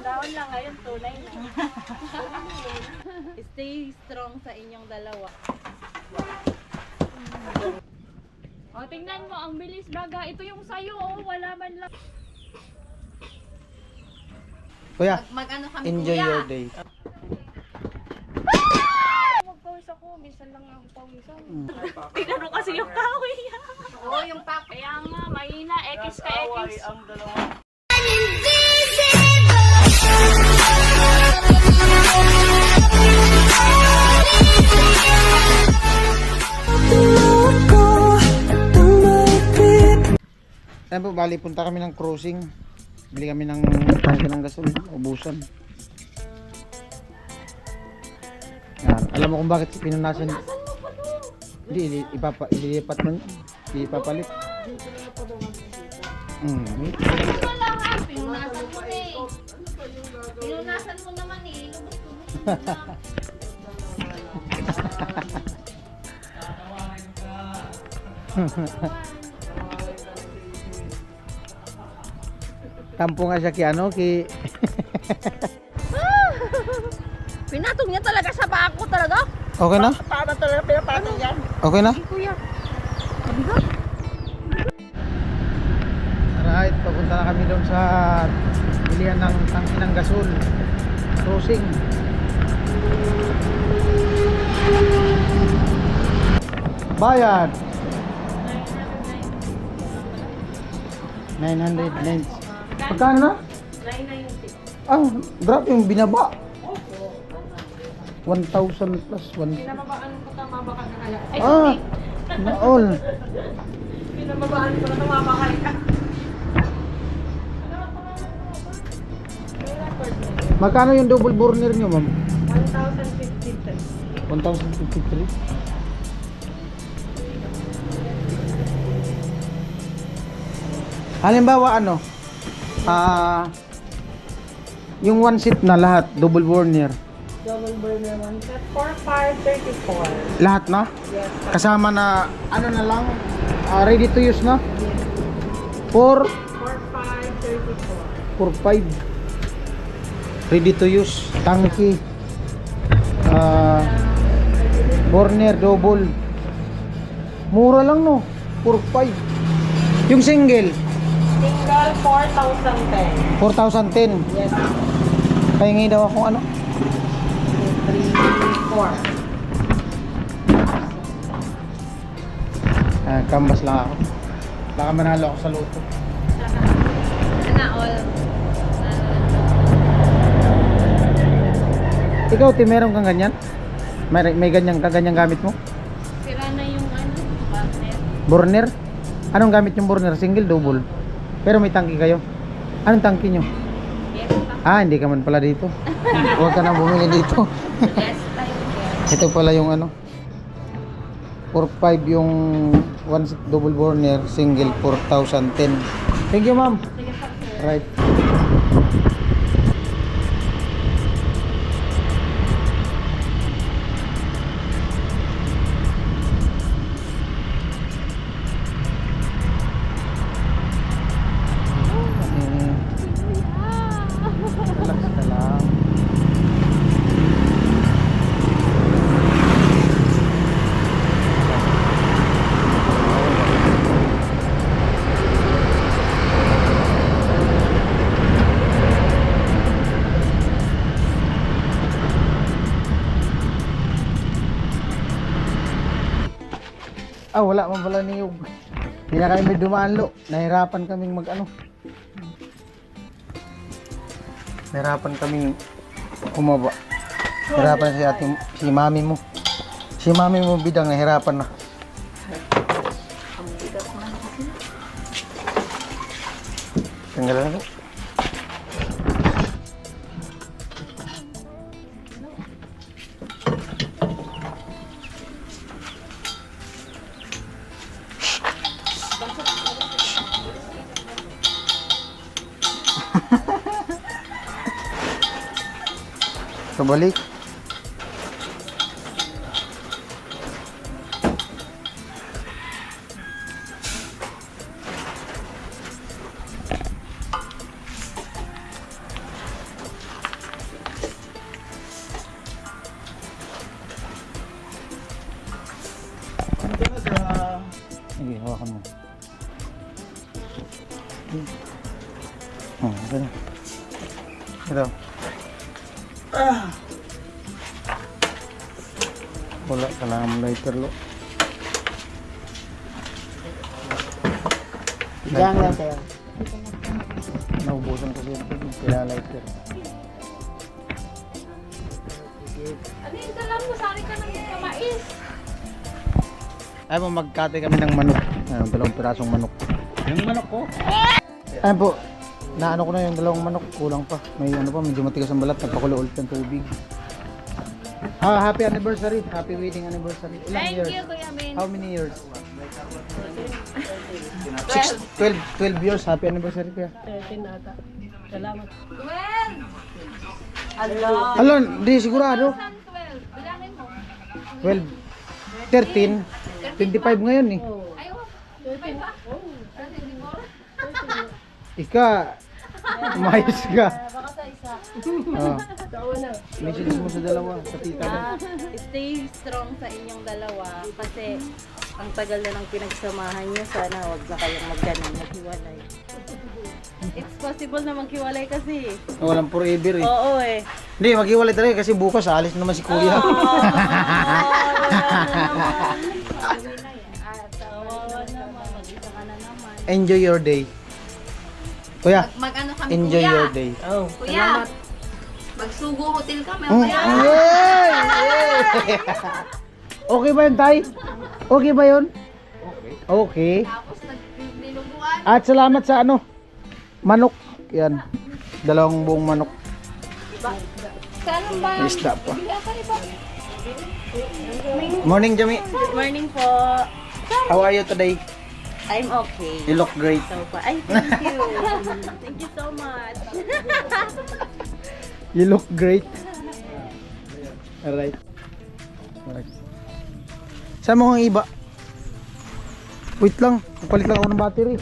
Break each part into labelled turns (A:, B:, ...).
A: Dahon lang ngayon, tunay na. Stay strong sa inyong dalawa.
B: O, tingnan mo, ang bilis baga. Ito yung sayo, oh, wala man lang.
C: Kuya,
A: Mag-ano kami,
C: enjoy
A: kuya?
C: your day.
B: Magpawis ako, minsan lang ang pawisan.
A: Tingnan mo kasi yung kawi niya. Oo, yung pak.
B: Kaya nga, mahina, X ka X.
C: ang dalawa. Ayan po, bali punta kami ng cruising. Bili kami ng tangke ng gasol, ubusan. Yan. Alam mo kung bakit pinunasan? Hindi, ililipat man. Ipapalit.
A: Wala nga, pinunasan mo na eh. Pinunasan mo naman eh. Lubos-lubos mo lang.
C: Tampo nga siya ki ano, ki...
A: Pinatong niya talaga sa bako talaga.
C: Okay na?
A: Para talaga pinapatong yan.
C: Okay na?
A: Kuya.
C: Alright, papunta na kami doon sa bilihan ng tangke ng gasol. Cruising. Bayad. 990. Pagkano na?
A: 990.
C: Ah, grabe yung binaba. 1,000 plus 1.
B: Pinamabaan ko tama baka na kaya. Ay,
C: Ah, na all.
B: pinamabaan ko na tama kaya.
C: Magkano yung double burner nyo, ma'am?
B: 1,053.
C: 1,053. Halimbawa ano? Yung one seat na lahat, double burner.
B: Double burner one set. 4,534.
C: Lahat na?
B: Yes.
C: Kasama na ano na lang? Ready to use na? 4
B: 4,534.
C: 4-5 ready to use tangki burner double mura lang no 4-5 yung single
B: Single 4,010.
C: 4,010
B: Yes.
C: pahingi daw akong ano
B: 3, 4.
C: kambas lang ako baka manalo ako sa loto
A: Sana all.
C: ikaw ti meron kang ganyan may ganyan gamit mo
A: Sira na yung ano, partner.
C: burner anong gamit yung burner single double pero may tangki kayo anong tangki nyo
A: Yes, pa.
C: hindi ka man pala dito huwag ka na bumili dito
A: Yes, tayo.
C: ito pala yung ano 4-5 yung one seat double burner single 4,010 thank you ma'am
A: Sige pa, sir.
C: right relax ka lang wala man pala niyog. Hindi na kami dumaanlo. Nahirapan kaming mag ano. Nahirapan kaming kumaba. Nahirapan si mami mo. Si mami mo bidang nahirapan na. Tanggalan na. Kabalik. Sige, hawakan mo. Oh, ganun. Ito. Wala, kailangan mo lighter lo.
D: Diyan lang tayo.
C: Naubusan kasi ito. Kailangan lighter.
B: Ano yung dalam mo? Sari ka ng kamais.
C: Ay po, magkate kami ng manok. Ayun, 2 pirasong manok.
D: Yung manok ko.
C: Ayun po, naano ko na yung 2 manok. Kulang pa. May ano pa, medyo matigas ang balat. Nagpakulo ulit ng tubig. Happy anniversary. Happy wedding anniversary. Ilang
B: Thank
C: years?
B: you, Kuya Min.
C: How many years? 12 years. Happy anniversary kuya.
D: 13 ata. Salamat.
B: 12.
C: Alon, di sigurado.
B: 12. Bilangin mo.
C: 12. 13. 25 ngayon eh.
B: Ayaw. 25 ba? Kasi hindi mo.
C: Ika, umayos ka.
D: Baka sa isa.
C: Oh.
D: Tawa na.
C: Message mo sa dalawa, sa tita mo.
E: Stay strong sa inyong dalawa kasi ang tagal na ng pinagsamahan niyo. Sana wag na kayong maghiwalay. It's possible na maghiwalay kasi.
C: Walang forever eh.
E: Oo eh.
C: Hindi, maghiwalay talaga kasi bukas alis naman si kuya.
E: Kawawa naman. Mag-isa ka na naman.
C: Enjoy your day. Kuya,
A: Mag-ano kami,
C: enjoy
A: kuya.
C: your day.
D: Oh,
A: Kuya, magsugo hotel kami.
C: Mm.
A: Kaya,
C: Yay! Yay! Okay ba yun, Tay? Okay ba yun? Okay.
A: tapos nagniluguan.
C: At salamat sa ano, manok. Yan. 2 buong manok.
A: Saan ba?
C: May isda pa. Morning, Jami.
E: Good morning po.
C: How are you today?
E: I'm okay.
C: You look great.
E: So far. Ay, thank you. Thank you so much.
C: You look great. Alright. Alright. Saan mo ang iba? Wait lang. Palit lang ako ng battery.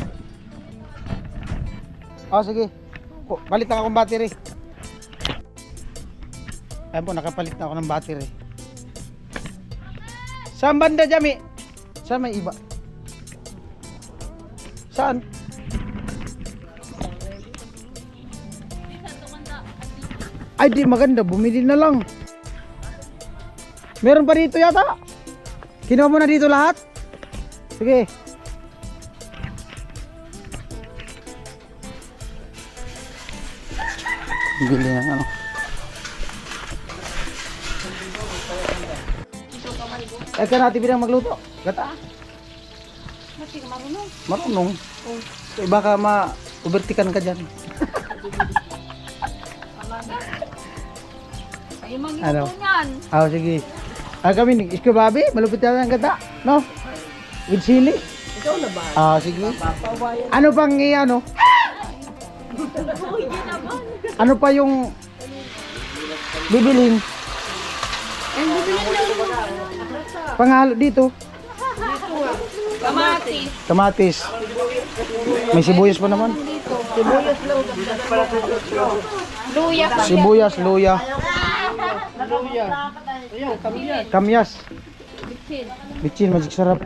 C: Sige. Palit lang ako ng battery. Ayun po, nakapalit na ako ng battery. Saan banda, Jami? Saan may iba? Saan? Ay, di maganda. Bumili na lang. Meron pa dito yata. Kinuha mo na dito lahat? Sige. Bili ng ano. Eh, ka natin bilang magluto. Gata. Marunong. Eh, baka ma-ubertikan ka dyan.
B: Ay, mga
C: Ano?
B: ito niyan.
C: Sige. Kami ni Isko Babi, malupit na ang gata. No? With sili.
D: ikaw na ba?
C: Sige. Ano pang ano? Ano pa yung bibilin? Pangalo dito.
A: Kamatis.
C: Kamatis. May sibuyas pa naman.
A: Luya pa.
C: Sibuyas, luya. Kamyas. Bitchin, magic sarap.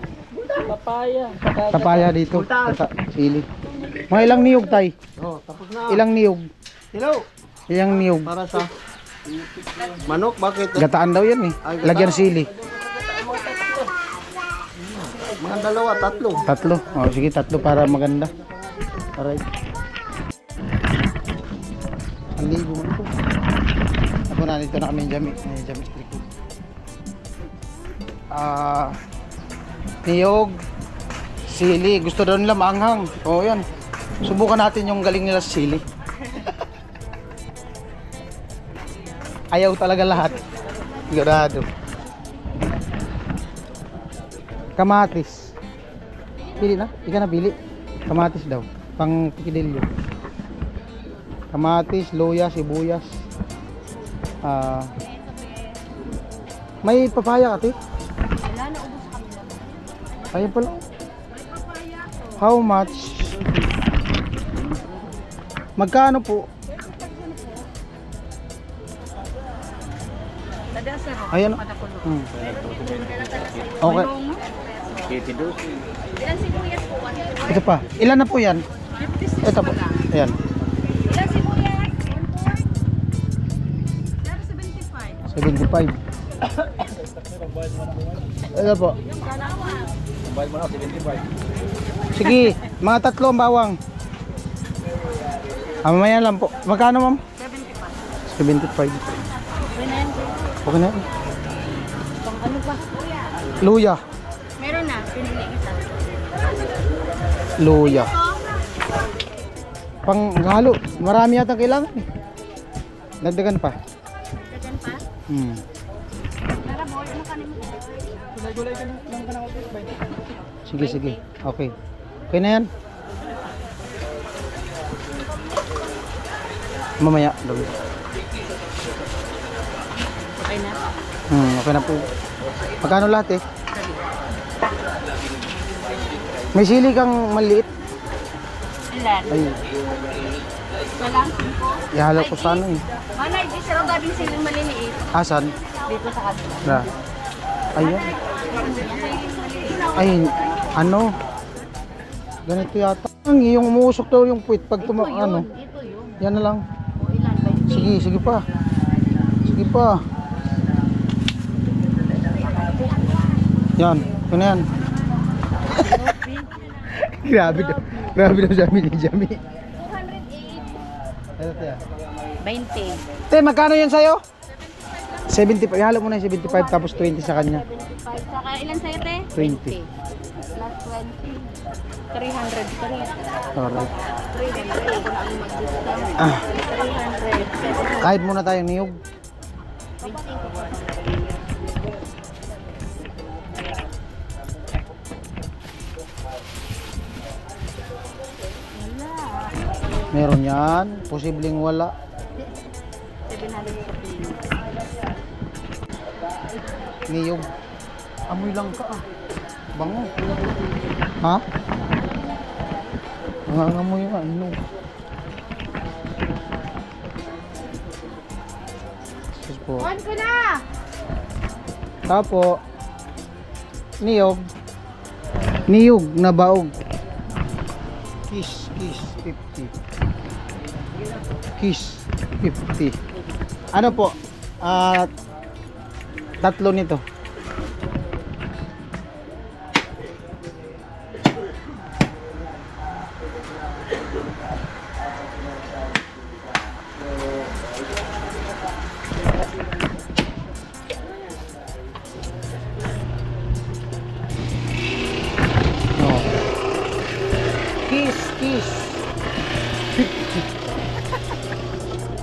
D: Papaya.
C: Papaya dito. Sili. Mga ilang niyog, Tay?
D: Tapos na.
C: Ilang niyog?
D: Hello.
C: Ilang niyog?
D: Para sa manok, bakit?
C: Gataan daw yan eh. Lagyan sili.
D: Mga 2, 3.
C: 3. Sige, 3 para maganda. Alright. Ang libo mo ito. Ako na, dito na kami yung Jami. Jami Street Food. Niyog, sili. Gusto daw nila maanghang. Yan. Subukan natin yung galing nila sa sili. Ayaw talaga lahat. Sigurado. Kamatis. Pili na? Ika na pili. Kamatis daw. Pang pikidilyo. Kamatis, luya, sibuyas. May papaya ka, Tip?
E: Wala na, ubos kami lang.
C: Ayun pala. How much? Magkano po?
E: Ada sir.
C: Ayan.
E: Padakulo.
C: Okay.
E: Ilan sibuyas po?
C: Ito pa. Ilan na po yan?
E: 56
C: Ito po. Ayan.
E: Ilan sibuyas? 75.
C: 75. Ito po. Sige, mga tatlo ang bawang. Mamaya lang po. Magkano ma'am? 75.
E: 75. Okay na yan.
C: Okay na yan.
E: Pang ano pa?
C: Luya.
E: Meron na. Pinili kita.
C: Luya. Pang halo. Marami yata kailangan eh. Dagdagan pa.
E: Dagan pa? Tara boy, ano kanin mo?
C: Sige, sige. Okay. Okay na yan. Mamaya. Dami.
E: Okay na.
C: Okay na po. Magkano lahat eh? May sili kang maliit.
E: Ilan?
C: Ay,
E: Walang?
C: ihalo ko sa ano eh.
E: Manay, di sila gabing siling maliliit.
C: Asan?
E: Dito sa kanila.
C: Na. Ayun. Ay, ano? Ganito yata. Ang yung umuusok daw yung puwit pag ano.
E: Ito yun.
C: Yan na lang.
E: O ilan? 20.
C: Sige, sige pa. Sige pa. Yan, ito na yan. Grabe daw. Grabe daw Jami ni Jami.
E: 208.
C: Ito tayo.
E: 20.
C: Te, magkano yan sa'yo? 75. Ihalo mo na yung 75 tapos 20 sa kanya.
E: 75. Saka ilan sa'yo, te?
C: 20.
E: Plus 20. 300 pa rin.
C: Alright.
E: 300. Ako na ang mag-discount.
C: Ah,
E: 300.
C: kahit muna tayong niyog.
E: 25.
C: Meron yan. Posibleng wala.
E: 700 sa kilo.
C: Niyog. Amoy lang ka ah. Bango. Ha? Nangangamoy nga. Ano? Sus po.
A: On ko na!
C: Tapo. Niyog. Niyog na baog. Kiss, kiss, 50. Kiss, 50. Ano po? Tatlo nito. Oh. Kiss, kiss.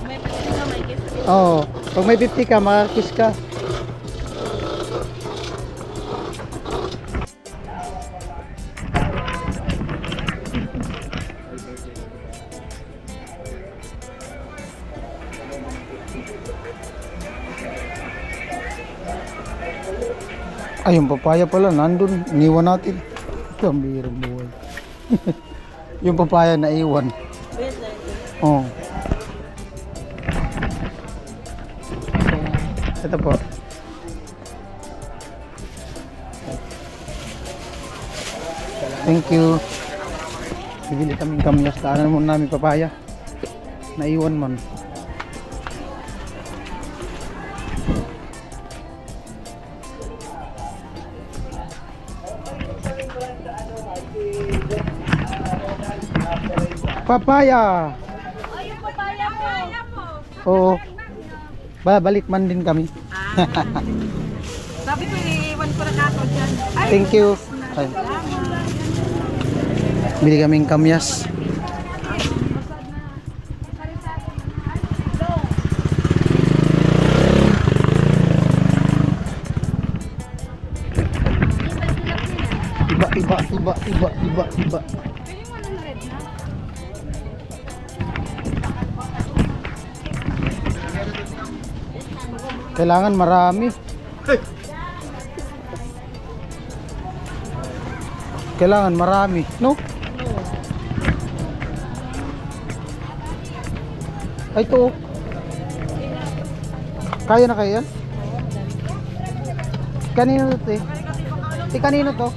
E: May pati ka, may kiss.
C: Oh, pag may 50 ka, makakiss ka. Ay, yung papaya pala, nandun. Iniwan natin. Ito ang bihirang buhay. Yung papaya na iwan. Oh. Ito po. Thank you. Bibili kaming kamyas. Daanan muna namin papaya. Naiwan man. Papaya.
E: Ayun, papaya po.
C: Oo. Balik man din kami.
E: Sabi ko, iwan ko na kato dyan. Ay,
C: Thank you. Ay. Bili kaming kamyas. Iba. Kailangan marami. Kailangan marami, no? Ay, ito. Kaya na kaya yan? Kanino to, te? Te, kanino to?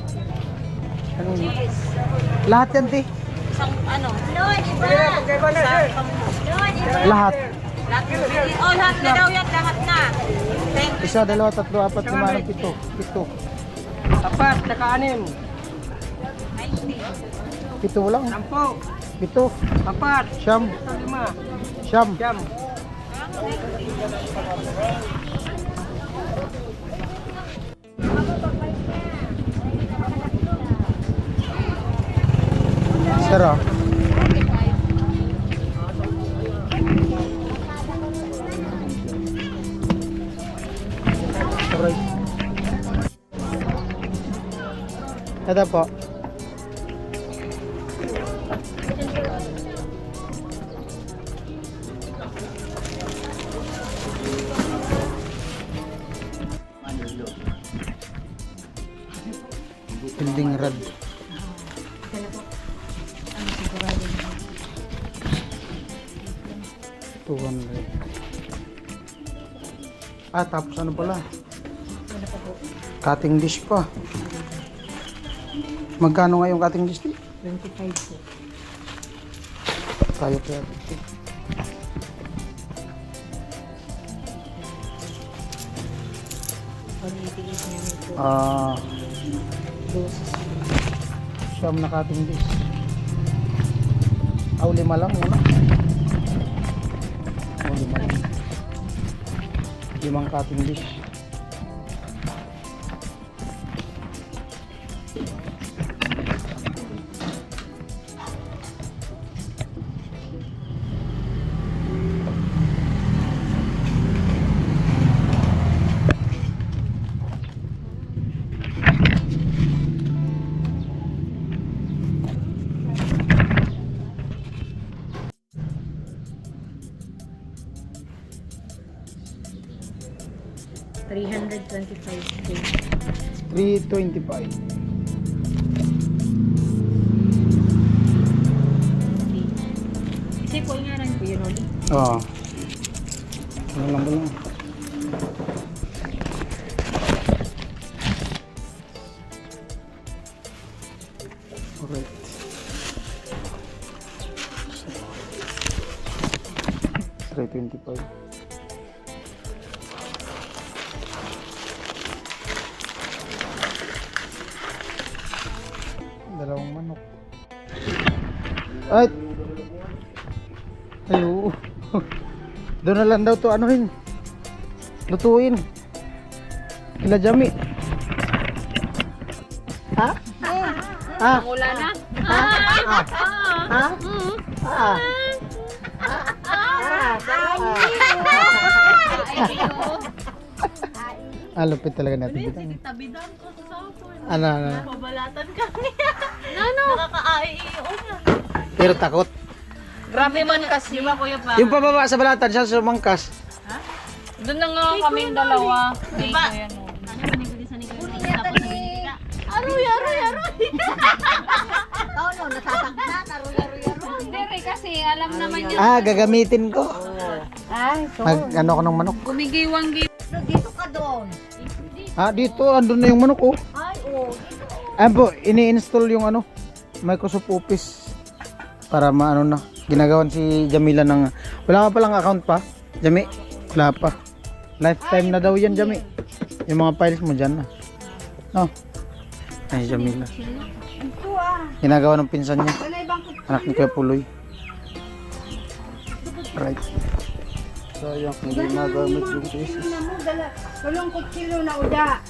C: Kanino? Lahat yan, te?
E: Isang ano?
C: Lahat.
E: Oh, lahat na daw yan, lahat na. Thank you.
C: Isa, dalawa, tatlo, apat, lima, ng pito. Pito.
D: Apat, naka-anim.
C: Pito lang.
D: Sampo.
C: Pito.
D: Apat.
C: Siyam.
D: Lima.
C: Siyam.
D: Jam.
C: Sarap. Alright. Ito po. Building rod. Tapos ano pala? Cutting dish pa. Magkano nga yung cutting dish?
E: 25 po.
C: Tayo kaya dito.
E: Pag-itiis niya nito.
C: Siyam na cutting dish. Lima lang muna. Lima lang. Limang cutting dish.
E: $325.
C: 325.
E: Kasi po nga rin po yun ulit.
C: Oo. Ano lang ba lang? Alright. $325. Dalawang manok. Ay! Ayo. Doon na lang daw to anuhin. Lutuin. Kila Jami. Ha? Ha?
B: Wala na.
C: Lupit talaga natin dito.
E: Tabidan ko sa sapon.
C: Ano?
E: Babalatan kami. Nakaka-aiiyon na.
C: Pero takot.
B: Grabe man kasi.
E: Diba kuya pa?
C: Yung pababa sa balatan, siya sumangkas.
B: Doon na nga kaming dalawa.
E: Diba?
B: Ayan, oh. Hindi rin kasi alam naman yun.
C: Gagamitin ko. Ano ko ng manok.
B: Gumigiwang
A: Dito ka doon.
C: Dito, andun na yung manok oh.
A: Ay, oo.
C: Ayan po, ini-install yung ano, Microsoft Office. Para maano na. Ginagawan si Jamila ng... Wala ka palang account pa? Jami? Wala pa. Lifetime na daw yan, Jami. Yung mga files mo dyan na. Oh. Ay, Jamila. Ginagawa ng pinsan niya. Anak ni Kuya Puloy. Right. So, yung hindi nagamit yung thesis.
A: Walang kutsilo na uda.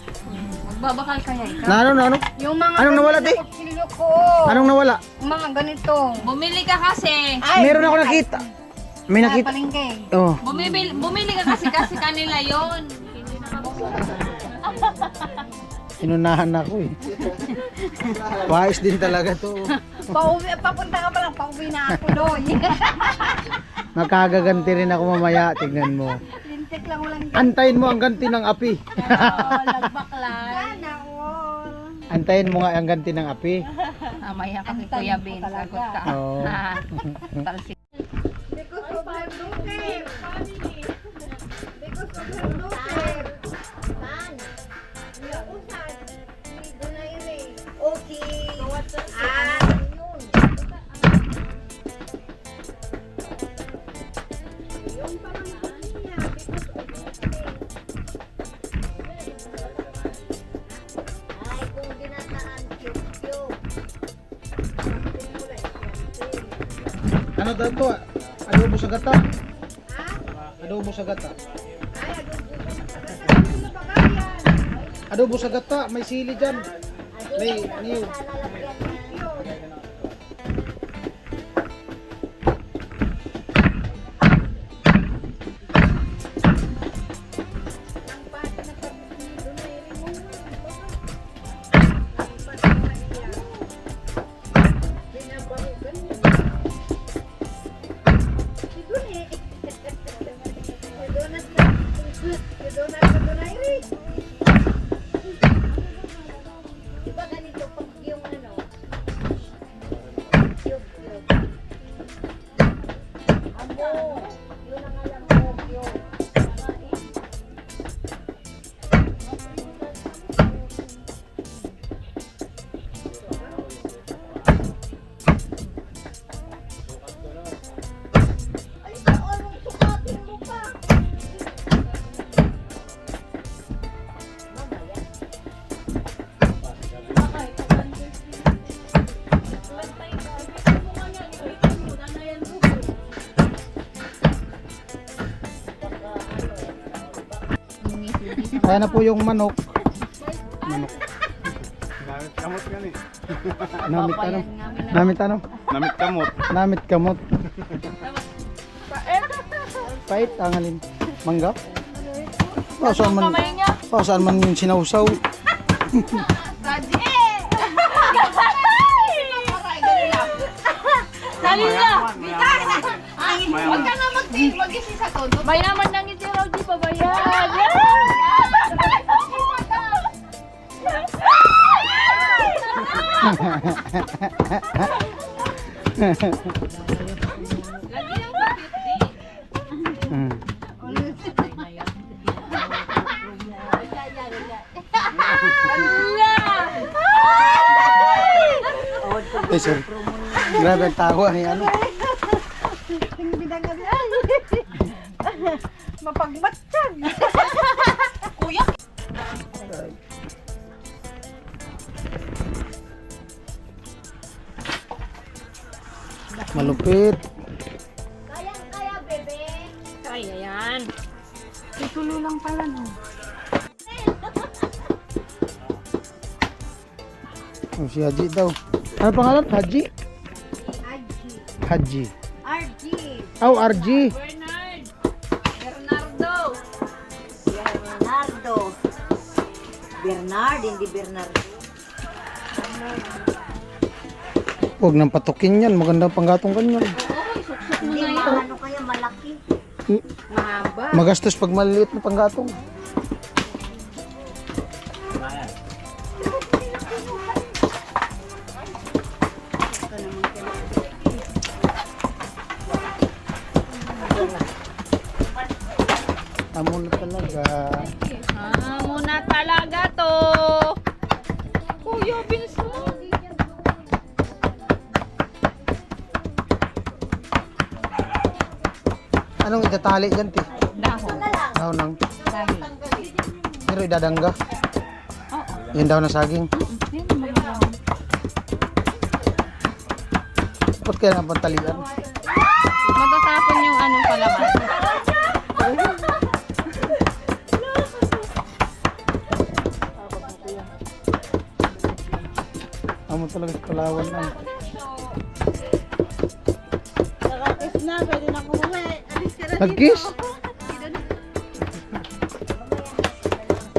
B: Magbabakal kaya ikaw.
C: Ano?
A: Yung mga
C: Anong nawala, te?
A: kutsilo ko.
C: Anong nawala?
A: Yung mga ganito.
B: Bumili ka kasi.
C: Meron ako nakita. May nakita.
A: Palengke.
C: Oh.
B: Bumili ka kasi kanila yon.
C: Inunahan ako eh. Wais din talaga to.
A: Papunta ka pa lang, pauwi na ako doon.
C: Makagaganti rin ako mamaya. Tignan mo.
A: Lintik lang walang
C: Antayin mo ang ganti ng api.
A: lagbaklan. Sana all.
C: Antayin mo nga ang ganti ng api.
B: Mamaya kami Kuya Ben. Sagot ka.
C: Oo.
B: Talsik.
A: Because of her daughter. Because of her daughter.
C: Ano daw to? Adobo sa gata. Adobo sa gata. Adobo sa gata, may sili dyan. May niyo. Ayan na po yung manok. Manok.
F: Kamot ka ni.
C: Namit ano? Namit ano?
F: Namit kamot.
C: Namit kamot. Pait ang alin. Mangga? Oh, saan man? Oh, saan man yung sinausaw?
B: Dali na!
A: Huwag ka na mag-isi sa todo.
B: Mayaman lang ito raw, di ba bayan?
C: Eh, sir. Grabe ang tawa ni ano.
A: Mapagmatsan.
C: Malupit.
A: Kaya, bebe.
B: Kaya yan. Itulo lang pala, no?
C: Oh, si Haji daw. Ano pangalan? Haji? Haji.
A: RG.
C: Oh, RG.
B: Bernard!
E: Bernard, hindi Bernardo.
C: Huwag nang patukin yan. Magandang panggatong kanyan.
E: Hindi, ano kaya malaki.
A: Mahaba.
C: Magastos pag maliliit na panggatong. Amo na talaga.
B: Muna talaga to. Kuya, bilis mo.
C: Anong itatali dyan, ti?
B: Dahon.
C: Daw ng
B: Dahil.
C: pero idadangga. Yan daw na saging.
B: Ayun, mga dahon.
C: Ba't kaya ang pantalian?
B: Matatapon yung anong palaman.
C: Amo talaga sa Palawan lang.
E: Nakakis na, pwede na kumuwi. Alis ka na
C: Nag-kiss?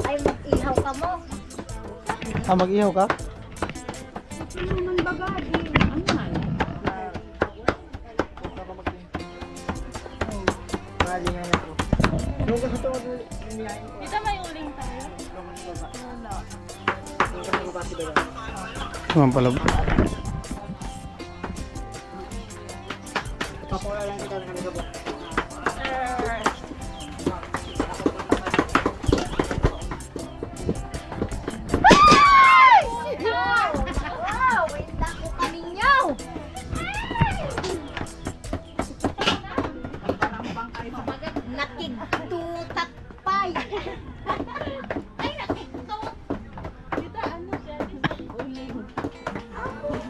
E: Ay, mag-ihaw ka mo.
C: Ah, mag-ihaw ka?
B: Dito may uling tayo.
C: Naman pala.
A: Wow! Wait lang ko kaninyaw! Nakigtutakpay! Ay, nakigtut!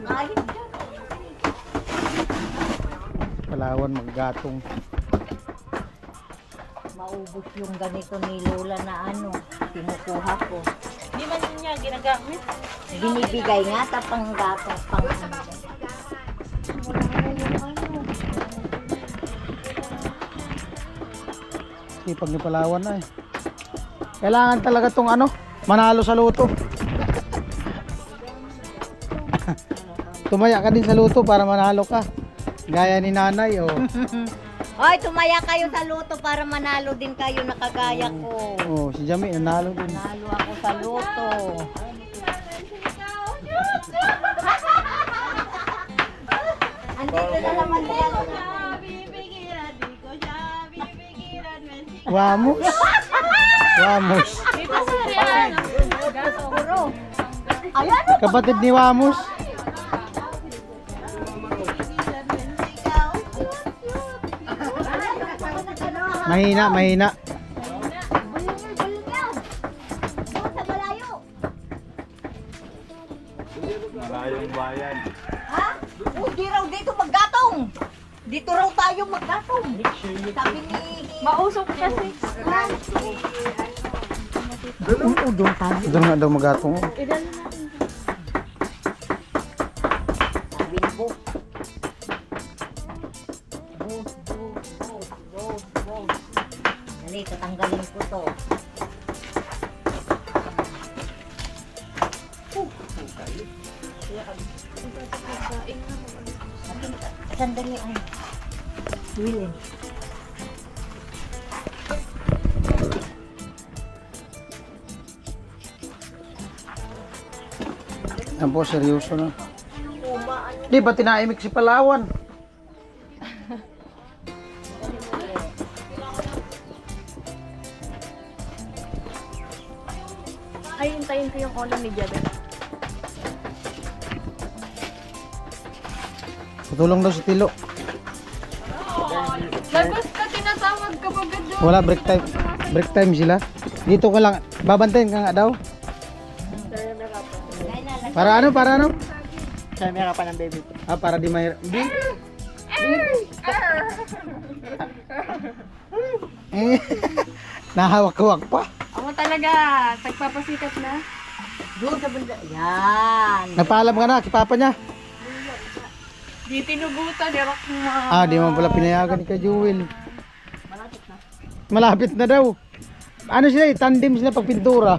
E: Ay,
C: Palawan maggatong.
A: Maubos yung ganito ni Lola na ano, kinukuha ko.
E: Hindi man niya ginagamit.
A: Binibigay nga tapang gatong pang ano.
C: Sipag ni Palawan na eh. Kailangan talaga tong ano, manalo sa luto. Tumaya ka din sa luto para manalo ka. Gaya ni nanay, oh.
A: Hoy, tumaya kayo sa luto para manalo din kayo na kagaya ko.
C: Oh, si Jami nanalo din.
A: Manalo ako sa luto. Andito na naman yan.
C: Wamos. Wamos.
B: Dito sa riyan.
A: Puro. Ayan o.
C: Kapatid ni Wamos. Mahina, mahina.
A: Sa malayo.
F: Malayong bayan.
A: Ha? Di raw dito maggatong. Dito raw tayo maggatong. Sabi ni...
B: Mausok kasi.
C: Doon nga daw magatong.
A: Sabi ni Bo. Dali, tatanggalin ko to. Sandali ay. Willing.
C: Yan po, seryoso na. Di ba tinaimik si Palawan?
B: Ay, hintayin ko yung ulam ni Jabet.
C: Tutulong daw si Tilo.
B: Lagos ka, tinatawag ka ba ganda?
C: Wala, break time. Break time sila. Dito ka lang. Babantayin ka nga daw. Para ano? Para ano?
D: Camera pa ng baby ko.
C: Ah, para di mahirap. Di. Eh, nahawak-hawak pa.
B: Ako talaga, nagpapasikat na.
A: Doon sa banda. Yan.
C: Nagpaalam ka na, kipapa niya.
B: Di tinugutan, dirok mo.
C: Ah, di mo pala pinayagan ni Ka Jewel. Malapit na daw. Ano sila eh, tandem sila pag pintura.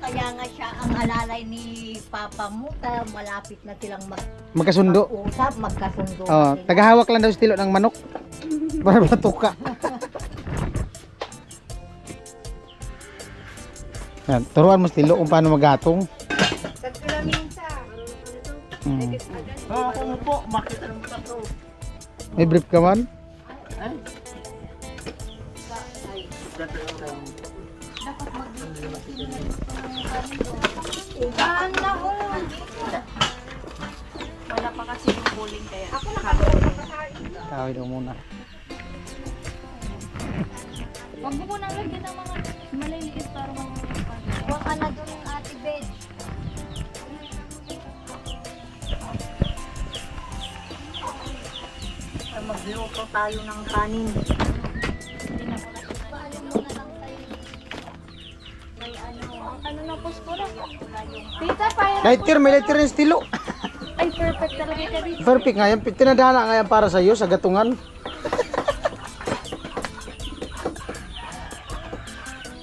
A: Kaya nga siya ang alalay ni Papa mo. Kaya malapit na silang
C: Magkasundo.
A: mag-usap, magkasundo.
C: Oh,
A: sila.
C: tagahawak lang daw si Tilo ng manok. Para matuka. Yan, turuan mo si Tilo kung paano magatong. Hmm.
D: Ako mo po, makita naman ako.
C: May brief ka man?
B: Wala pa kasi yung bowling kaya.
C: Kawin mo muna.
B: Huwag mo munang lagyan ng mga maliliit para mga
A: Huwag ka na doon yung ate bed. Magluto tayo ng kanin.
B: ano na pospora. Tita, pa
C: Lighter, may lighter na si Tilo.
B: Ay, perfect talaga ka dito.
C: Perfect nga yan. Tinadhana nga yan para sa iyo sa gatungan.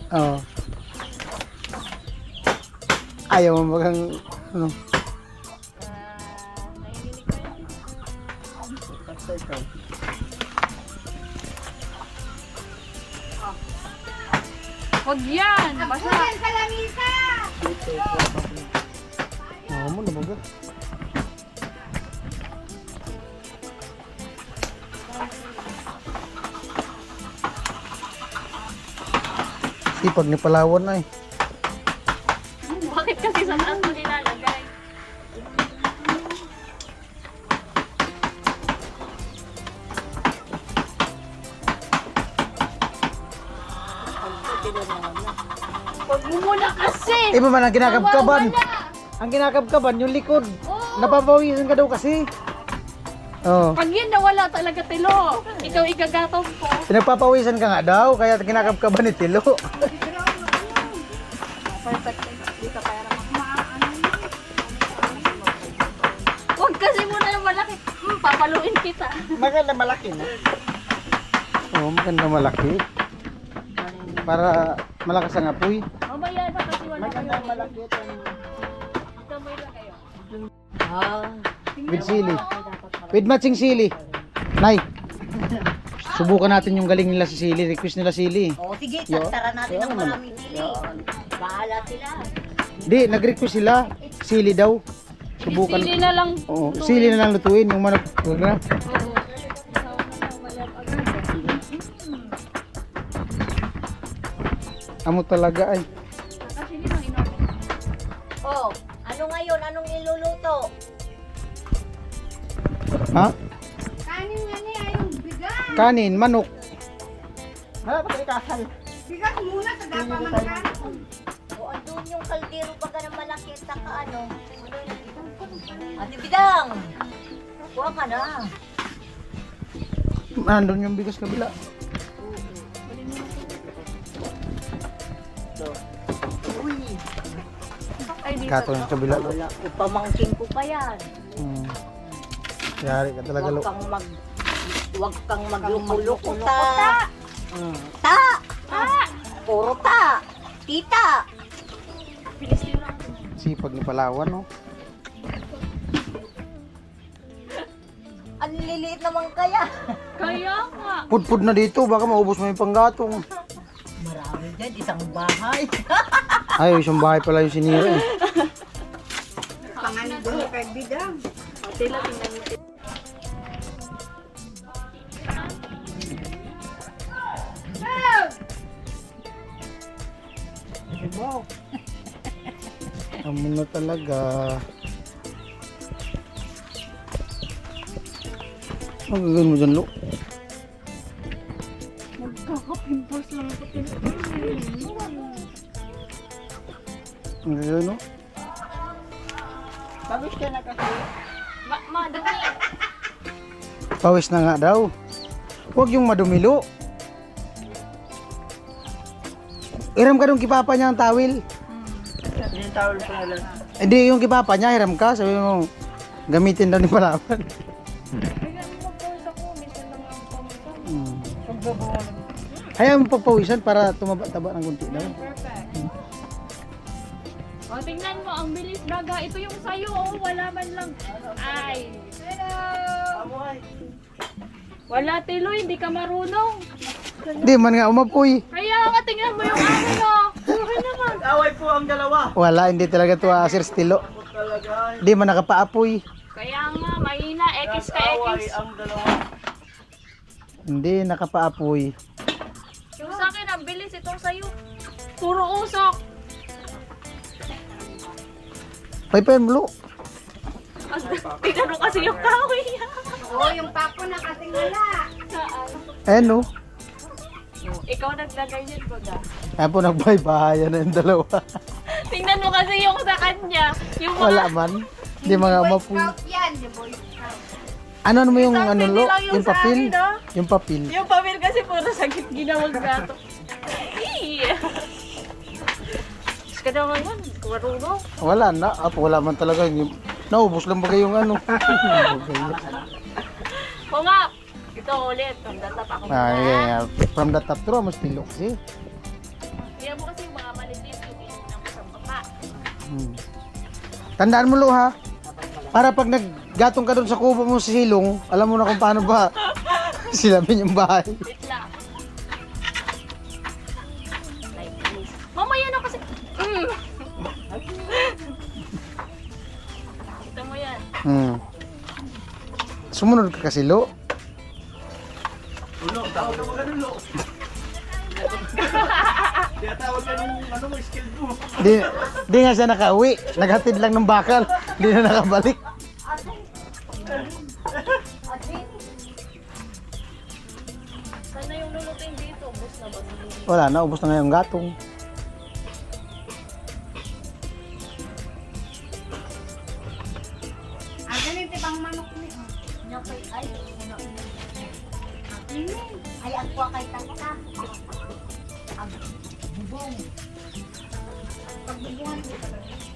C: Oh. Ayaw mo bagang ano.
B: Huwag yan! Basta!
C: Oo mo na baga. Sipag ni Palawan na eh.
B: Bakit kasi sa taas mo nilalagay? Huwag mo muna kasi!
C: Iba man ang kinakabkaban. Ang kinakabkaban yung likod.
B: Oo!
C: napapawisan ka daw kasi. Oh.
B: Pag yun nawala talaga tilo. Ikaw igagatos ko.
C: Pinagpapawisan ka nga daw, kaya kinakapkaban ni Tilo.
B: Huwag kasi muna yung malaki. Papaluin kita.
D: Maganda malaki na.
C: Oh, maganda malaki. Para malakas ang apoy.
B: Mamaya pa kasi wala
D: Maganda
B: kayo.
D: malaki ito.
B: Kamay lang kayo.
C: With sili. With matching sili. Nay. Subukan natin yung galing nila sa sili. Request nila sili.
E: O sige,
C: Yo.
E: tara natin ng maraming sili. Bahala sila.
C: Di, nag-request sila. Sili daw. Subukan.
B: Sili na lang.
C: Oo, sili na lang lutuin. Yung manok. Huwag na. Amo talaga ay.
B: Sili lang inom.
E: Oh, ano ngayon? Anong iluluto?
C: Ha?
A: Kanin nga ni ay yung bigas.
C: Kanin, manok.
D: Wala pa kayo kasal.
A: Bigas muna sa dapat magkan.
E: O andun yung kaldero baga na malaki at saka ano. Ate Bidang! Kuha ka na.
C: Nandun yung bigas kabila.
E: Uy,
B: Ay, dito.
C: Kato yung kabila.
E: wala ko pamangking ko pa yan.
C: Yari ka talaga lo.
E: Huwag kang maglumulo-luko ta. Ta! Puro ta! Tita!
C: Sipag ni Palawan, no?
E: Ang liliit naman kaya.
B: Kaya nga.
C: Pudpud na dito, baka maubos mo yung panggatong.
E: Marami dyan, isang bahay.
C: Ay, isang bahay pala yung sinira eh.
A: Panganin doon kay bidang.
B: Tila, tingnan mo.
C: Amo na talaga. Ang gagawin mo dyan, Lo?
B: Magkakapimpos lang ako.
C: Ang gagawin, no?
D: Pabis ka na kasi.
B: Madami.
C: Pawis na nga daw. Huwag yung madumilo. Hiram ka nung kipapa niya ang tawil.
D: Yung tawal pa lang.
C: Hindi, yung kipapa niya, hiram ka. Sabi mo, gamitin daw ni Palawan. Hayaan mo pagpawisan para tumaba-taba ng kunti daw.
B: O, tingnan mo, ang bilis baga. Ito yung sayo, oh. Wala man lang. Ay. Wala, Tilo, hindi ka marunong.
C: Hindi man nga umapoy.
B: Kaya nga, tingnan mo yung akin, oh. Puro naman.
D: Away po ang dalawa.
C: Wala, hindi talaga to Sir Stilo.
D: Talaga.
C: Hindi man nakapaapoy.
B: Kaya nga, mahina. X ka
D: Away
B: X.
D: ang dalawa.
C: Hindi nakapaapoy.
B: Yung sa akin, ang bilis itong sayo. Puro usok.
C: Paypayan mo, Lo.
B: Tingnan mo kasi yung kahoy niya.
A: Oh, yung papo na kasing wala.
C: Ayan, no?
B: Ikaw naglagay yun, baga.
C: Ayan po, nagbahay-bahayan na yung dalawa.
B: Tingnan mo kasi yung sa kanya. Yung mga...
C: Wala man. Hindi mga
A: Boy
C: umapoy.
A: Scout yan, yung Boy Scout.
C: Ano mo yung
B: Isang
C: ano,
B: pindi
C: Lo?
B: lang yung
C: Yung
B: sa
C: papel?
B: akin, ah.
C: Yung papel.
B: Yung pamil kasi puro sakit ginawag gato. Ka naman yun, marunong.
C: Wala na. Apo, wala man talaga. Naubos lang bagay yung ano.
B: O nga, ito ulit. From the top ako muna.
C: yeah. From the top to, mas tilo kasi.
B: Kaya mo kasi yung mga maliit yung inunan ko sa baba.
C: Tandaan mo, Lo, ha? Para pag naggatong ka doon sa kubo mo sa silong, alam mo na kung paano ba silamin yung bahay.
B: Wait lang. Like this. Mamaya na kasi. Kita mo yan.
C: Sumunod ka kasi, Lo.
D: Ulo, tawag ka mga ulo. Kaya tawag ka nung ano mo, skill mo.
C: Di nga siya nakauwi. Naghatid lang ng bakal. Di na nakabalik.
B: Sana yung lulutin dito. Bus na ba?
C: Wala na, ubos na nga yung gatong.
A: Ay, ang kuha kay Tangka. Ang bubong. Pagbubungan ko.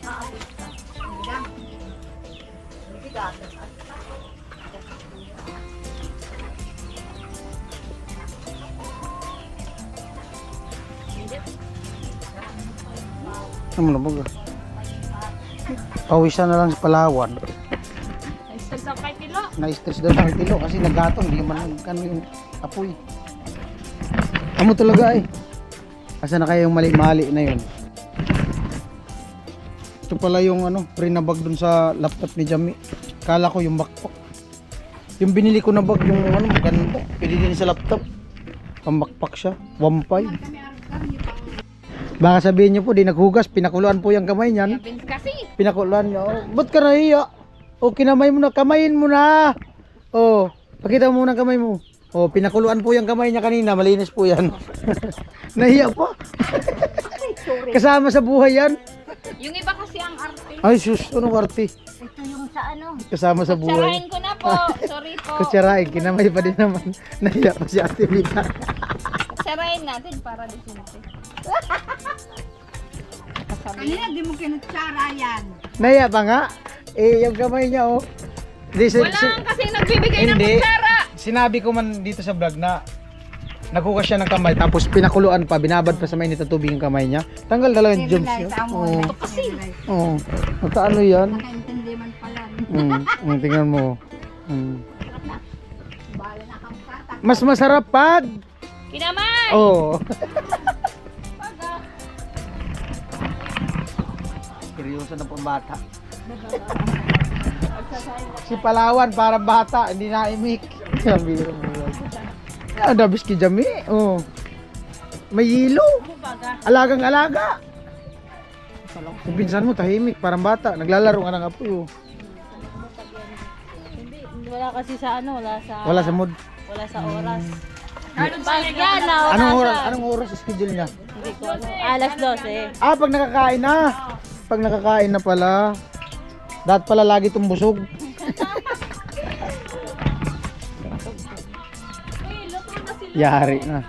A: Aabot ka. Bigang. Bigang.
C: Ano na baga? Pawisan na lang sa Palawan.
B: Ay, sa kay Tilo.
C: Na-stress daw ng tilo kasi naggatong. Hindi man kano yung apoy. Amo talaga eh. Asa na kaya yung mali-mali na yun? Ito pala yung ano, pre-nabag dun sa laptop ni Jami. Kala ko yung backpack. Yung binili ko na bag, yung ano, maganda. Pwede din sa laptop. Pang-backpack siya. 1.5. Baka sabihin niyo po, di naghugas. Pinakuluan po yung kamay niyan.
B: Vince kasi.
C: Pinakuluan niyo. Oh, ba't ka nahiya? O, kinamay mo na. Kamayin mo na. Oh, pakita mo muna kamay mo. Oh, pinakuluan po yung kamay niya kanina. Malinis po yan. Nahiya pa. Kasama sa buhay yan.
B: Yung iba kasi ang arte.
C: Ay, sus. Anong arte?
A: Ito yung sa ano.
C: Kasama sa buhay.
B: Sarahin ko na po. Sorry po.
C: Kutsarain. Kinamay pa din naman. Nahiya pa si Ate Mita.
B: Sarahin natin para di sinati.
A: Kanina, di mo kinutsara yan.
C: Nahiya pa nga. Eh, yung kamay niya, oh. Di,
B: Wala kasi nagbibigay ng
C: Hindi.
B: kutsara.
C: Sinabi ko man dito sa vlog na naghugas siya ng kamay tapos pinakuluan pa, binabad pa sa mainit na tubig yung kamay niya. Tanggal talaga yung germs niya. Oo. Oo. Magkaano yan?
A: Nakaintindi man pala.
C: Tingnan mo. Mas masarap pag.
B: Kinamay.
C: Oo. Seryoso na pong bata. Si Palawan para bata, hindi na imik. Sabi ko mo. Ah, dabis ki Jami. Oh. May hilo. Alagang alaga. Yung pinsan mo tahimik, parang bata, naglalaro nga ng apoy. Oh.
E: Hindi, wala kasi sa ano,
C: Wala sa mood.
E: wala sa oras.
B: Pag
E: Yan na,
C: Anong oras schedule niya?
E: Hindi ko ano. Alas 12.
C: Ah, pag nakakain na. Pag nakakain na pala. Dapat pala lagi itong busog.
B: Uy, luto na sila.
C: Yari na.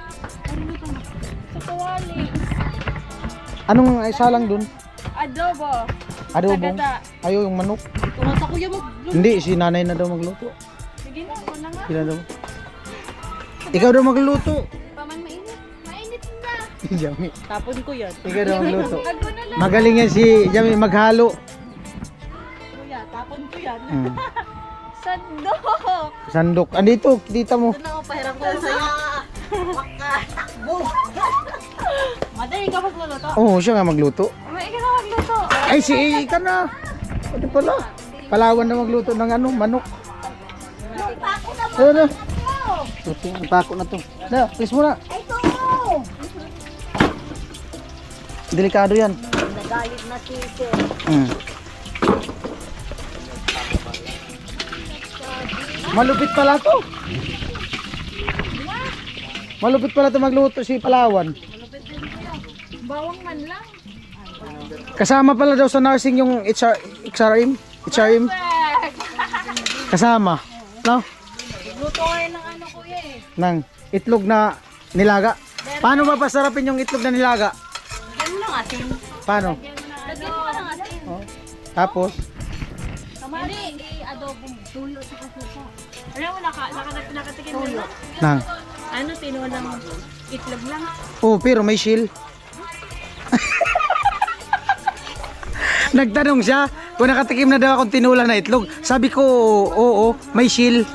B: Sa kawali.
C: Anong isa lang dun?
B: Adobo.
C: Adobo?
B: Sagata.
C: Ayaw yung manok.
E: Kung sa kuya mo,
C: Hindi, si nanay na daw magluto.
B: Sige na, ako na nga.
C: Sila daw. Ikaw daw magluluto.
B: Paman mainit. Mainit na.
C: Jami.
E: tapon ko yan.
C: Ikaw daw magluto.
B: Ako na lang.
C: Magaling yan si Jami maghalo.
E: Kuya, tapon ko yan.
B: Sandok.
C: Sandok. Andito, kita mo.
E: Ito na ako, pahiram ko lang sa'yo. Madali ka magluluto.
C: Oo, siya nga magluto.
B: May ikaw na magluto.
C: Ay, si Ika na. Ito pala. Palawan na magluto ng ano, manok. Ano na? Ito, ang tako na to. Na, please muna.
A: Ito!
C: Delikado yan.
A: Nagalit na si Sir.
C: Malupit pala to. Malupit pala to magluto si Palawan.
B: Bawang man lang.
C: Kasama pala daw sa nursing yung HRM. HRM. Kasama. No?
E: Luto kayo ng ano kuya eh.
C: Nang itlog na nilaga. Paano ba pasarapin yung itlog na nilaga?
E: Lagyan mo ng asin.
C: Paano?
E: Lagyan mo ng asin.
C: Oh. Tapos,
E: Hindi, i-adobo mo.
A: Tuyo sa kasuka.
B: Alam mo, nakatikin mo na.
C: nang.
B: Ano, tinulang itlog lang.
C: Oh, pero may shield. Nagtanong siya kung nakatikim na daw akong tinulang na itlog. Sabi ko, oo, may shield.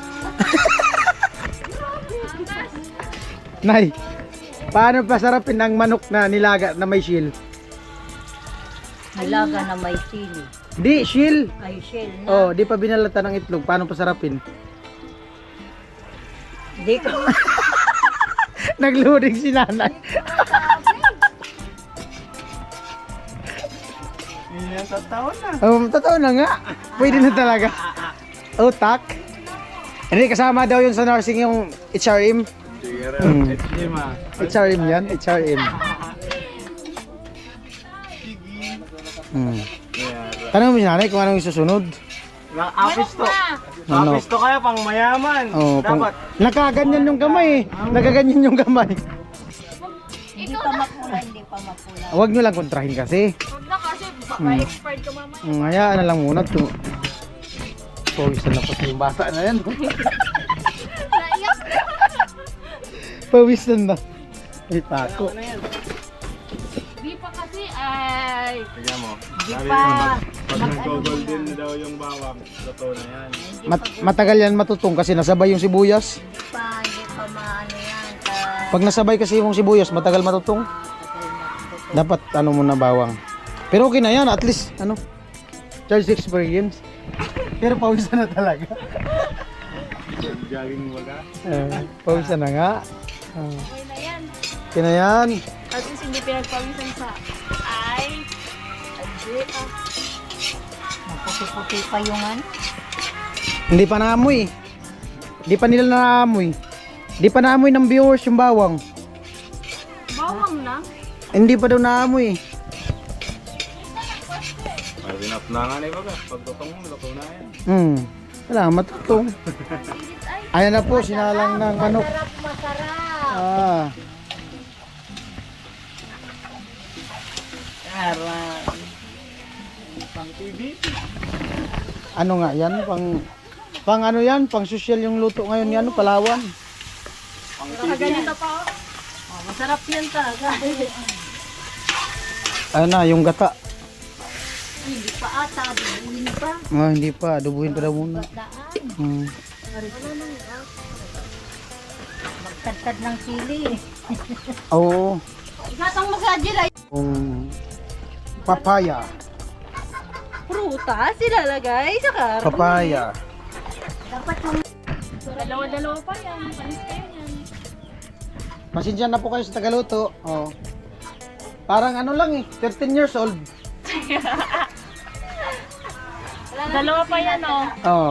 C: Nay, paano pasarapin ang manok na nilaga na may shield?
A: Nilaga na may sili.
C: Di, shield.
A: Ay, shell na.
C: Oh, di pa binalatan ng itlog. Paano pasarapin?
A: Di ko.
C: Nagloading si nanay.
D: Yan, tataon na.
C: Totoo na nga. Pwede na talaga. Utak. Hindi, kasama daw yun sa nursing yung HRM.
F: Siguro,
C: Hmm.
F: lima.
C: HRM yan, HRM. Tanong mo si nanay kung anong susunod.
D: Apis to.
C: Ano?
D: Apis to kaya pang mayaman.
C: Oh,
D: Dapat.
C: nakaganyan yung kamay eh. Nakaganyan yung kamay.
E: Hindi pa mapula, hindi pa mapula.
C: Huwag nyo lang kontrahin kasi.
B: Huwag na kasi ma-expired ka mamaya.
C: Hayaan na lang muna to. Pawisan na pati yung bata na yan. Pawisan na. Ay, tako.
B: Di pa kasi ay.
F: Tignan mo.
E: Di
F: Sabi
E: pa.
F: mo, pag nag-golden na daw yung bawang, totoo na yan.
C: Matagal yan matutong kasi nasabay yung sibuyas.
E: Hindi pa maano yan.
C: Pag nasabay kasi yung sibuyas, matagal matutong. Dapat ano muna bawang. Pero okay na yan, at least ano. Charge experience. Pero pawisan na talaga.
F: Jogging baga.
C: Pawisan na nga.
B: Okay na yan.
C: Okay na yan.
B: At least hindi pinagpawisan sa ay.
E: Puti-puti pa yung ano.
C: Hindi pa naamoy. Hindi pa nila naamoy. Hindi pa naamoy ng viewers yung bawang.
B: Bawang na.
C: Hindi pa daw naamoy.
F: Ay, pinapnangan eh baga. Pag totong mo, luto na yan.
C: Wala, matutong. Ayan na po, sinalang ng manok.
E: Masarap.
D: Pang TV.
C: Ano nga yan? Pang ano yan? Pang social yung luto ngayon yan, Palawan.
B: Ganito pa.
E: Masarap yan talaga.
C: Ano na, yung gata.
E: Hindi pa ata, bubuhin pa.
C: Hindi pa, adobuhin pa daw muna.
E: Daan. Magtadtad ng sili.
C: Oo.
E: Igatang masajil ay.
C: Papaya.
E: Prutas ilalagay sa karne.
C: Papaya.
E: Dapat yung
B: Dalawa-dalawa pa yan. Panis kayo yan.
C: Pasensya na po kayo sa tagaluto. Oh. Parang ano lang eh, 13 years old.
B: Dalawa pa yan oh.
C: Oo.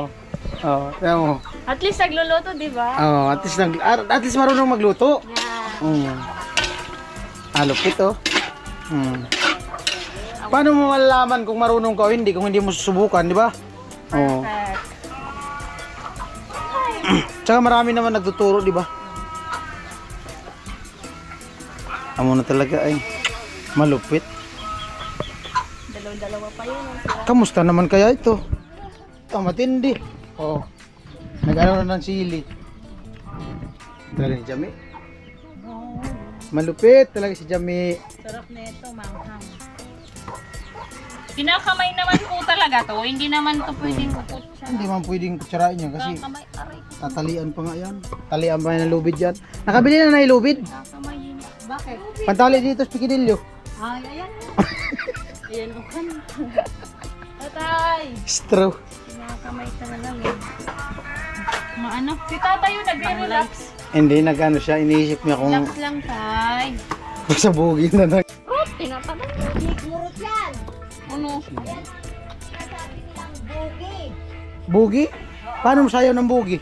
C: Oo, tingnan mo.
B: At least nagluluto, di ba?
C: Oo, at least marunong magluto. Lupit oh. Paano mo malalaman kung marunong ka o hindi kung hindi mo susubukan, di ba? Oo. Tsaka marami naman nagtuturo, di ba? Amo na talaga ay malupit.
B: Dalawa-dalawa pa yan. Oh.
C: Kamusta naman kaya ito? Matindi. Oh. Nag-ano na ng sili. Talaga ni Jami. Malupit talaga si Jami.
E: sarap nito, manghang.
B: Pinakamay naman po talaga to. Hindi naman to pwedeng kukutsa.
C: Hindi man pwedeng kutsarain yan kasi
B: Kamay, aray.
C: tatalian pa nga yan. Talian pa yan ng lubid yan. Nakabili na na yung lubid.
B: Kamay yun.
E: Bakit?
C: Pantali dito sa pikidilyo.
E: Ay, ayan. Ayan, ukan.
B: Tatay!
C: Straw.
B: Pinakamay ka na lang eh. Maano? Si tatay yung nagre-relax.
C: Hindi, nag-ano siya. Iniisip niya kung
B: Relax lang, tay.
C: pasabugin na nag...
B: Oh, tinatanong.
E: Murot yan.
B: Ano?
E: Bugi.
C: Bugi? Paano mo sayaw ng bugi?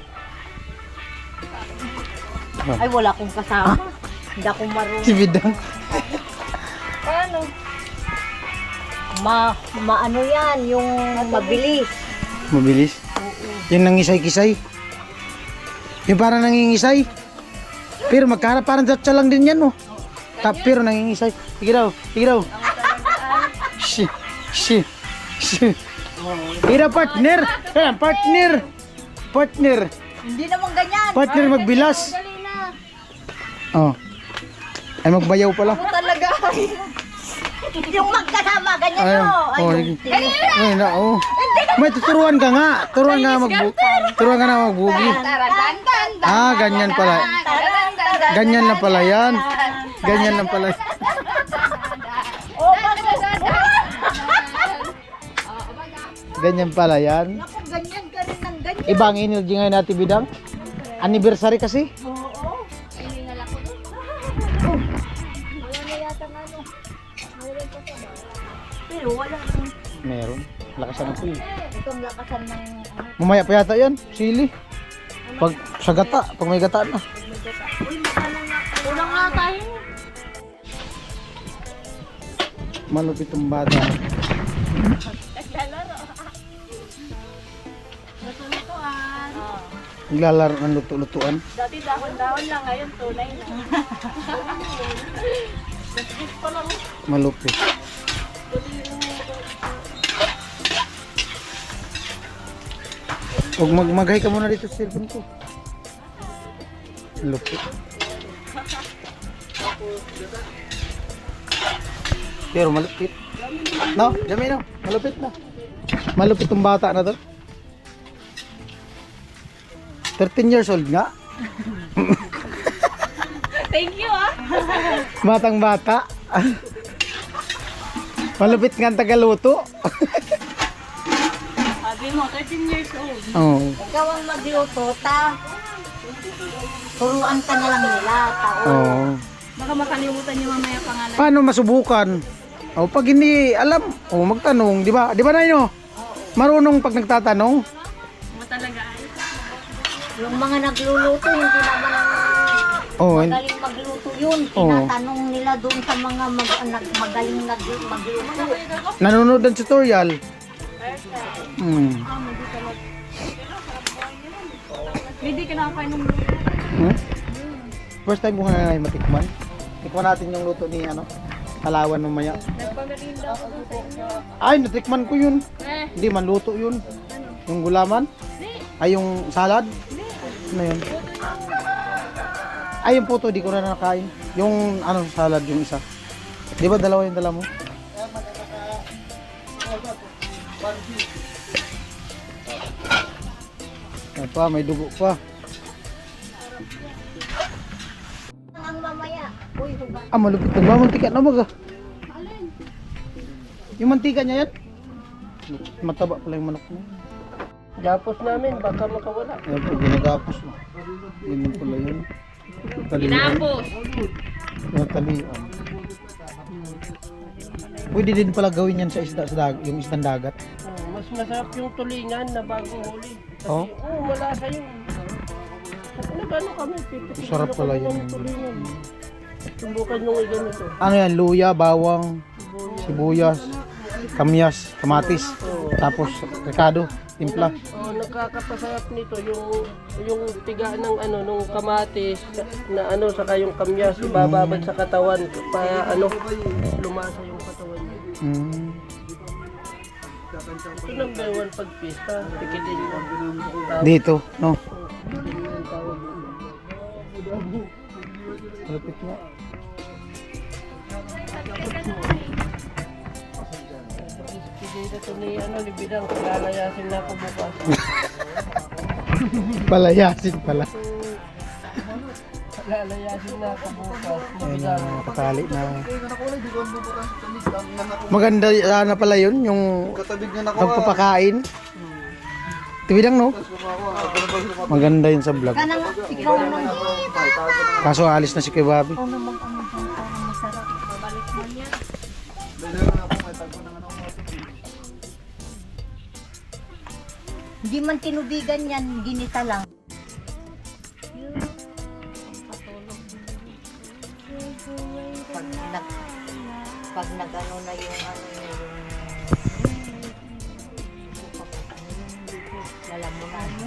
E: Ay, wala akong kasama. Hindi ako marunong.
C: Si Bidang.
B: Paano?
E: Maano yan, yung mabilis.
C: Mabilis. Yung nangisay-kisay. Yung parang nangingisay. Pero magkara parang datsa lang din yan, oh. Pero nangingisay. Sige daw, sige daw. Shi, shi, shi. Ira partner. Ayan, partner. Partner.
E: Hindi naman ganyan.
C: Partner magbilas.
E: Dali na.
C: Oh. Ay magbayaw pala.
E: Ako talaga. Yung magkasama, ganyan
C: Ayun.
E: o.
C: Oh, ay na, oh. May tuturuan ka nga. Turuan ka turuan ka na magbugi. Ah, ganyan pala. Ganyan lang pala yan. Ganyan lang pala.
E: Oh, bakit?
C: Ganyan pala yan.
E: Ako, ganyan ka rin ng ganyan.
C: Ibang energy ngayon natin, Bidang. Anniversary kasi.
E: Oo. Wala na yata nga ano. Meron pa sa pero wala nang.
C: Meron. Lakasan ng sili.
E: Itong lakasan ng ano.
C: Mamaya pa yata yan. Sili. Pag sa gata. Pag may gata na.
E: Uy, magkano nga. Kulang nga tayo.
C: Malupit yung bata. Naglalaro ng luto-lutuan.
B: Dati dahon-dahon lang, ngayon tunay na.
C: Malupit. Huwag maghay ka muna dito sa cellphone ko. Malupit. Pero malupit. No, Jami no. Malupit na. Malupit tong bata na to. 13 years old nga.
B: Thank you ah.
C: Batang bata. Malupit nga ang tagaluto.
B: Sabi mo, 13 years old.
C: Oh.
E: Ikaw ang magluto, ta. Turuan ka na lang nila, tao.
C: Oh.
B: Baka makalimutan niyo mamaya pangalan.
C: Paano masubukan? O pag hindi alam, magtanong, di ba? Di ba Naino? Marunong pag nagtatanong.
B: Mo talaga ay.
E: Yung mga nagluluto, hindi naman
C: Oh,
E: magaling magluto yun. Tinatanong nila doon sa mga magaling magluto.
C: nanonood ng tutorial.
B: Hindi ka nakakain ng
C: First time ko nga matikman. Tikman natin yung luto ni Palawan mamaya.
B: nagpagalinda ako doon.
C: Ay, natikman ko yun. Hindi man luto yun. Yung gulaman? Ay, yung salad? Ano yun? Ay, yung puto, di ko na nakain. Yung salad, yung isa. Di ba dalawa yung dala mo? Ano pa, may dugo pa.
E: Ang mamaya. Uy, huga.
C: Malupit na ba? Mantika na baga. Yung mantika niya yan? Mataba pala yung manok mo.
D: Gapos namin, baka makawala.
C: Ayan po, ginagapos mo. Ganyan pala yun.
B: Ginapos.
C: Talian. Pwede din pala gawin yan sa yung isdang dagat.
D: Mas masarap yung tulingan na bagong huli.
C: Oh,
D: Malasa yun. Nagano kami,
C: sarap pala yun.
D: Subukan nung ganito.
C: Ano yan? Luya, bawang, sibuyas, kamyas, kamatis, tapos rekado, timpla.
D: Nakakapasarap nito yung tiga ng nung kamatis na saka yung kamyas ibababad sa katawan para lumasa yung katawan niya. Ito number 1 pag pista, tikitin mo.
C: Dito, no? Malapit nga.
D: Dito ni Libidang, lalayasin na ako bukas.
C: Palayasin pala.
D: Lalayasin na ako bukas.
C: Ayun, nakatali na. Maganda na pala yun, yung pagpapakain. Tibidang, no? Maganda yun sa vlog.
E: Kana nga, ikaw nang
C: Kaso alis na si Kuya Bobby.
E: ikaw namang parang masarap.
B: Babalik mo niya.
E: Hindi man tinubigan yan, ginita lang. Pag nag-ano na yung